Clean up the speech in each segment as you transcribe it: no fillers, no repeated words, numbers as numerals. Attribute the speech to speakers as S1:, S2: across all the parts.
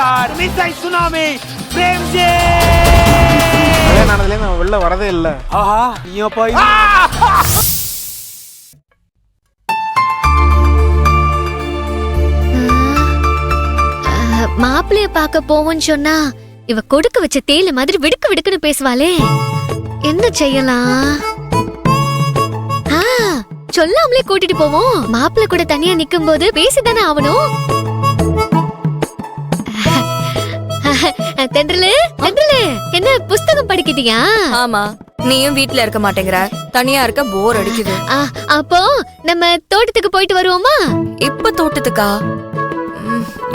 S1: Sir மிஸ்ஸை tsunami Premji
S2: நானதுல நான் வெளில வரதே இல்ல.
S1: ஆஹா நீயோ போய்
S3: மாப்பிள்ளைய பாக்க போவோன்னு சொன்னா இவ கொடுக்க வச்ச தேயில மாதிரி விடுக்கு விடுக்குன்னு பேசுவாளே, என்ன செய்யலாம்? சொல்லாமலே கூட்டிட்டு போவோம். மாப்பிள்ளை கூட தனியா நிக்கும் போது பேசிதானே ஆகணும். தென்றலு தென்றலு, என்ன புஸ்தகம் படிக்கிட்டியா?
S4: ஆமா, நீயும் வீட்ல இருக்க மாட்டேங்கிற, தனியா இருக்க போர் அடிக்குது.
S3: அப்போ நம்ம தோட்டத்துக்கு போயிட்டு வருவோமா?
S4: இப்ப தோட்டத்துக்கா?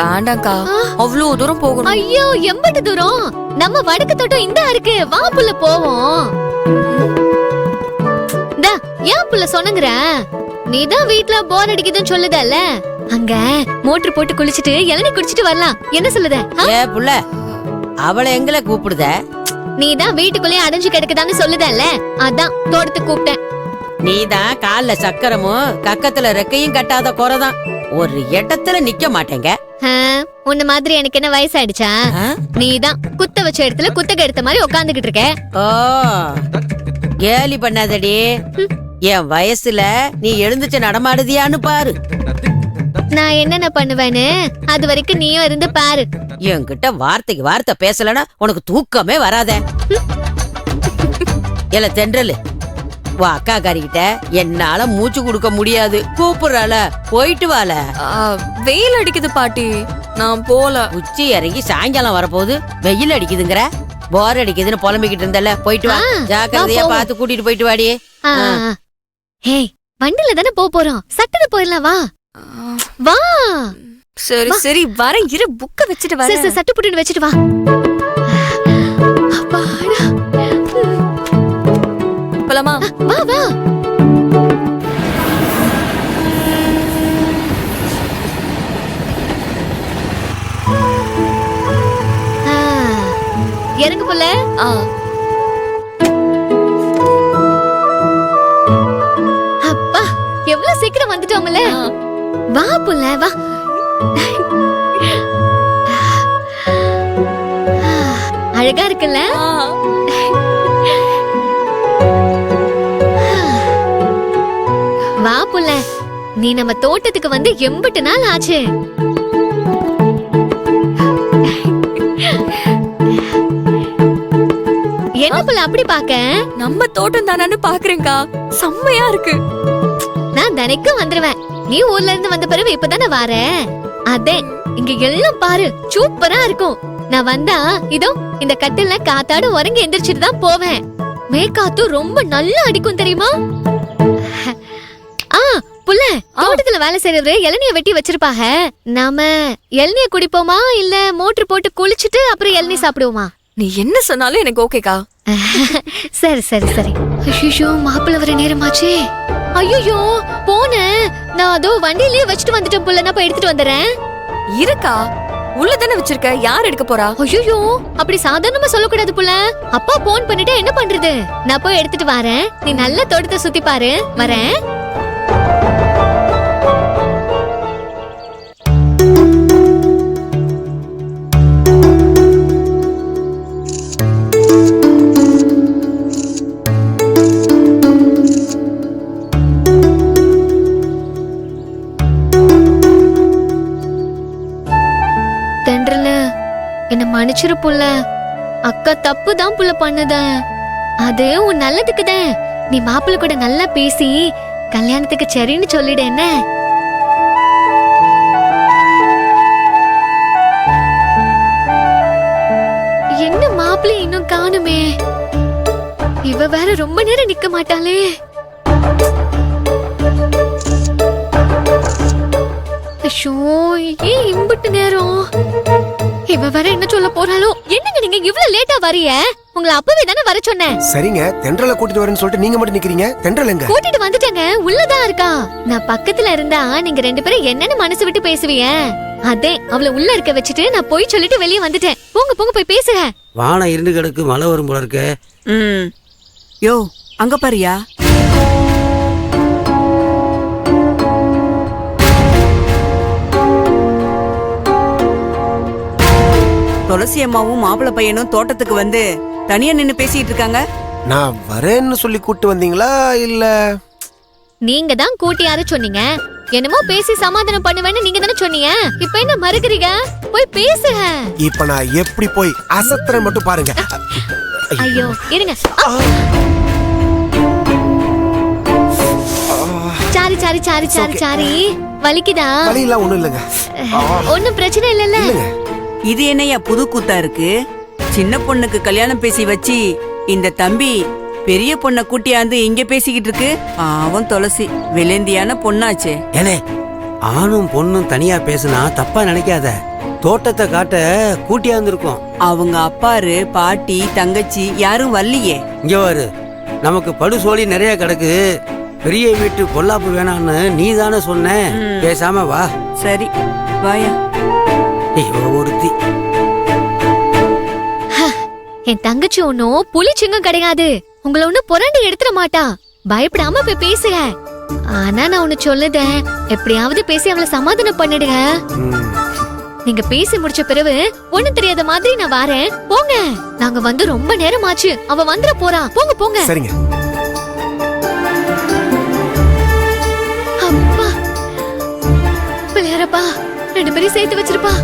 S4: வேண்டாம்க்கா, அவ்வளவு தூரம் போகணும்.
S3: ஐயோ, எம்பட்டு தூரம்? நம்ம வடக்கு தோட்டம் இந்த இருக்கு, வா புள்ள போவோம். ஏன் புள்ள சொன்னங்கற? நீதான் வீட்ல போர் அடிக்குதுன்னு சொல்லுதல்ல, அங்க மோட்டர் போட்டு குளிச்சிட்டு இளநீ குடிச்சிட்டு வரலாம். என்ன சொல்லுத?
S5: ஏ புள்ள, அவளை எங்கள கூப்பிடுத?
S3: நீதான் வீட்டுக்குள்ளே அடைஞ்சு கிடக்குதான்னு சொல்லுதல்ல, அதான் தோட்டத்துக்கு கூப்பிட்டேன்.
S5: நீதான் கால்ல சக்கரமும் கக்கத்துல ரெக்கையும் கட்டாத குறைதான், ஒரு இடத்துல நிக்க மாட்டேங்க.
S3: உன்ன மாதிரி எனக்கு என்ன வயசாயிடுச்சா? நீதான் குத்த வச்ச இடத்துல குத்தக எடுத்த மாதிரி உட்காந்துக்கிட்டு இருக்க.
S5: ஓ, கேலி பண்ணாதடி. என் வயசுல நீ எழுந்துச்சு நடமாடுதியான்னு பாரு.
S3: நான் என்னென்ன பண்ணுவேன்னு அது வரைக்கும் நீயும் இருந்து பாரு.
S5: என்கிட்ட வார்த்தைக்கு வார்த்தை பேசலன்னா உனக்கு தூக்கமே வராத. இல்ல தென்றலு, உன் அக்கா காரிக்கிட்ட என்னால மூச்சு கொடுக்க முடியாது, கூப்பிடுறால, போயிட்டு வால.
S4: வெயில் அடிக்குது பாட்டி, நான் போல.
S5: உச்சி இறங்கி சாயங்காலம் வரப்போது வெயில் அடிக்குதுங்கிற, போர் அடிக்குதுன்னு புலம்பிக்கிட்டு இருந்தல, போயிட்டு வா. ஜாக்கிரதையா பார்த்து கூட்டிட்டு போயிட்டு வாடி.
S3: ஹே, வண்டில தானே போறோம், சட்டன போயிடலாம், வா வா.
S4: சரி சரி வரேன், இரு புக்க வச்சிட்டு வரேன்.
S3: சட்டு புட்டு வச்சிட்டு வா.
S4: போலாமா?
S3: வா வா. இறங்கு புள்ள. அப்பா, எவ்வளவு சீக்கிரம் வந்துட்டோம்ல. வா புள்ள வா. அழகா இருக்குல்ல? வா புள்ள, நீ நம்ம தோட்டத்துக்கு வந்து எம்பட்டு நாள் ஆச்சு. என்ன புள்ள அப்படி பாக்க?
S4: நம்ம தோட்டம் தானு பாக்குறேன்க்கா, செம்மையா இருக்கு.
S3: நான் தினைக்கும் வந்துருவேன், நீ ஊர்ல இருந்து வந்த பிறகு இப்பதானே வார. அதே இங்க எல்லாம் பாரு, சூப்பரா இருக்கும். நான் வந்தா இதோ இந்த கட்டில காத்தாடு உறங்கி எந்திரிச்சிட்டு தான் போவேன். மேற்காத்து ரொம்ப நல்லா அடிக்கும் தெரியுமா? புள்ள, தோட்டத்துல வேலை செய்யறது இளநிய வெட்டி வச்சிருப்பாங்க. நாம இளநிய குடிப்போமா இல்ல மோட்டர் போட்டு குளிச்சுட்டு அப்புறம் இளநீ சாப்பிடுவோமா?
S4: நீ என்ன சொன்னாலும் எனக்கு ஓகேக்கா.
S3: சரி சரி சரி. ஐயோ, மாப்பிள்ள வர நேரமாச்சே. ஐயோ போன, நான் அதோ வண்டியிலேயே வச்சுட்டு வந்துட்டேன் புள்ள, நான் போய் எடுத்துட்டு வந்துறேன்.
S4: இருக்கா? உள்ளதானே வச்சிருக்க, யார் எடுக்க போறா?
S3: ஐயோ, அப்படி சாதாரணமா சொல்லக்கூடாது புள்ள. அப்பா போன் பண்ணிட்டு என்ன பண்றது? நான் போய் எடுத்துட்டு வரேன், நீ நல்ல தோட்டத்தை சுத்தி பாரு. வரேன். என்ன மன்னிச்சிரு புள்ள, அக்கா தப்பு தான் புள்ள பண்ணுத. அது உன் நல்லதுக்குதான். நீ மாப்பிள்ள கூட நல்லா பேசி கல்யாணத்துக்கு சரின்னு சொல்லிடு. என்ன என்ன மாப்பிள்ள இன்னும் காணுமே? இவ வேற ரொம்ப நேரம் நிக்க மாட்டாளே. ஐயோ, ஏன் இம்புட்டு நேரம்? இவ வேற என்ன சொல்ல போறாளோ? என்னங்க நீங்க இவ்வளவு லேட்டா வரிய? உங்களை அப்பவே தானே வர சொன்னேன்.
S2: சரிங்க, தென்றல கூட்டிட்டு வரேன்னு சொல்லிட்டு நீங்க மட்டும் நிக்கிறீங்க. தென்றல் எங்க?
S3: கூட்டிட்டு வந்துட்டேங்க, உள்ளதான் இருக்கா. நான் பக்கத்துல இருந்தா நீங்க ரெண்டு பேரும் என்னன்னு மனசு விட்டு பேசுவீங்க. அதே அவளை உள்ள இருக்க வச்சுட்டு நான் போய் சொல்லிட்டு வெளியே வந்துட்டேன். போங்க போங்க போய் பேசுங்க.
S6: வானம் இருந்து கிடக்கு, மழை வரும் போல இருக்கு.
S7: யோ, அங்க பாரியா? துளசி அம்மாவும் மாப்பிள்ளை பையனும் தோட்டத்துக்கு வந்து தனியா நின்னு பேசிட்டு இருக்காங்க.
S2: நான் வரேன்னு சொல்லி கூட்டு வந்தீங்களா இல்ல?
S3: நீங்க தான் கூட்டியாரு சொன்னீங்க. என்னமோ பேசி சமாதானம் பண்ணுவேன்னு நீங்க தானே சொன்னீங்க. இப்ப என்ன மறுக்கிறீங்க? போய் பேசுங்க.
S2: இப்ப நான் எப்படி போய் அசத்துறேன் மட்டும் பாருங்க.
S3: ஐயோ இருங்க. Sorry sorry sorry sorry sorry. வலிக்குதா?
S2: வலி எல்லாம் ஒண்ணும் இல்லைங்க.
S3: ஒண்ணும் பிரச்சனை இல்லல்ல.
S2: இல்லைங்க.
S7: இது என்னையா புது கூத்தா இருக்கு? சின்ன பொண்ணுக்கு கல்யாணம் பேசி வச்சு இந்த தம்பி பெரிய பொண்ண கூட்டியாந்து இங்க பேசிக்கிட்டு இருக்கு. அவன் துளசி விலேந்தியான பொண்ணாச்சே.
S6: ஏனே ஆணும் பொண்ணும் தனியா பேசினா தப்பா நினைக்காத. தோட்டத்தை காட்ட கூட்டியாந்துருக்கோம்.
S7: அவங்க அப்பாரு பாட்டி தங்கச்சி யாரும் வரலையே.
S6: இங்க பாரு, நமக்கு படுசோலி நிறைய கிடக்கு. பெரிய வீட்டு பொல்லாப்பு வேணான்னு நீ தானே சொன்ன. பேசாம வா.
S7: சரி வாயா.
S6: ஒருத்தி
S3: என் தங்கச்சி ஒன்னும் புலிச்சிங்கம் கிடையாது. உங்களை ஒண்ணு புரண்டு எடுத்துட மாட்டா. பயப்படாம போய் பேசுங்க. ஆனா நான் ஒண்ணு சொல்லுதேன், எப்படியாவது பேசி அவளை சமாதானம் பண்ணிடுங்க. நீங்க பேசி முடிச்ச பிறகு ஒண்ணு தெரியாத மாதிரி நான் வாரேன். போங்க. நாங்க வந்து ரொம்ப நேரம் ஆச்சு. அவ வந்துட போறா. போங்க போங்க.
S2: சரிங்க.
S3: அப்பா பிள்ளையாரப்பா, ரெண்டு பேரும் சேர்த்து வச்சிருப்பா.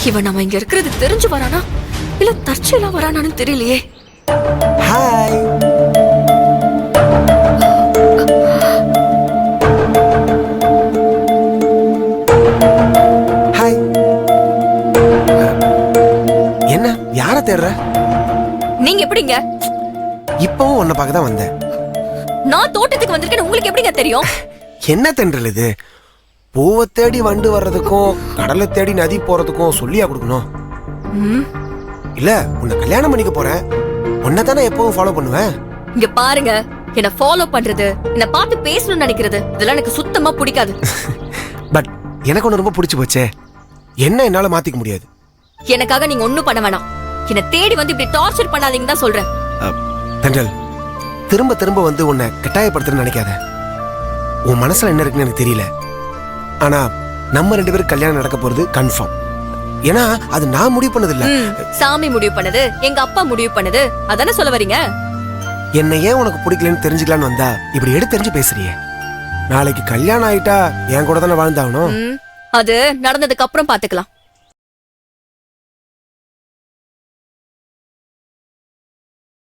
S4: இவன் நம்ம இங்க இருக்கிறது தெரிஞ்சு வரானா இல்ல தற்செயலா வரானான்னு தெரியலையே.
S2: ஹாய். ஹாய். என்ன யார தேடுற?
S4: நீங்க எப்படிங்க?
S2: இப்பவும் உன்னை பார்க்க தான் வந்தேன்.
S4: நான் தோட்டத்துக்கு வந்திருக்கேன்னு உங்களுக்கு எப்படிங்க தெரியும்?
S2: என்ன தென்றல் இது? பூவை தேடி வண்டு வர்றதுக்கும் கடலை தேடி நதி போறதுக்கும் சொல்லியா கொடுக்கணும்? இல்ல, உன்னை கல்யாணம் பண்ணிக்க போறேன். உன்னை தானே எப்பவும் ஃபாலோ பண்ணுவேன்.
S4: இங்க பாருங்க, என்ன ஃபாலோ பண்றது, என்ன பார்த்து பேசணும்னு நினைக்கிறது இதெல்லாம் எனக்கு சுத்தமா பிடிக்காது.
S2: பட் எனக்கு ஒண்ணு ரொம்ப பிடிச்சு போச்சே. என்ன என்னால மாத்திக்க முடியாது.
S4: எனக்காக நீங்க ஒண்ணும் பண்ண வேணாம். என்ன தேடி வந்து இப்படி டார்ச்சர் பண்ணாதீங்கன்னு தான் சொல்றேன்.
S2: தென்றல், திரும்ப திரும்ப வந்து உன்னை கட்டாயப்படுத்துறேன்னு நினைக்காத. உன் மனசுல என்ன இருக்குன்னு எனக்கு தெரியல. ஆனா நம்ம ரெண்டு பேரும் கல்யாணம் நடக்க போறது கன்ஃபார்ம். ஏன்னா அது நான் முடிவு பண்ணது இல்ல.
S4: சாமி முடிவு பண்ணது, எங்க அப்பா முடிவு பண்ணது. அதானே சொல்ல வரீங்க?
S2: என்ன ஏன் உனக்கு பிடிக்கலன்னு தெரிஞ்சுக்கலான்னு வந்தா இப்படி எடுத்து தெரிஞ்சு பேசுறியே. நாளைக்கு கல்யாணம் ஆயிட்டா என் கூட தானே வாழ்ந்தாகணும்.
S4: அது நடந்ததுக்கு அப்புறம் பாத்துக்கலாம்.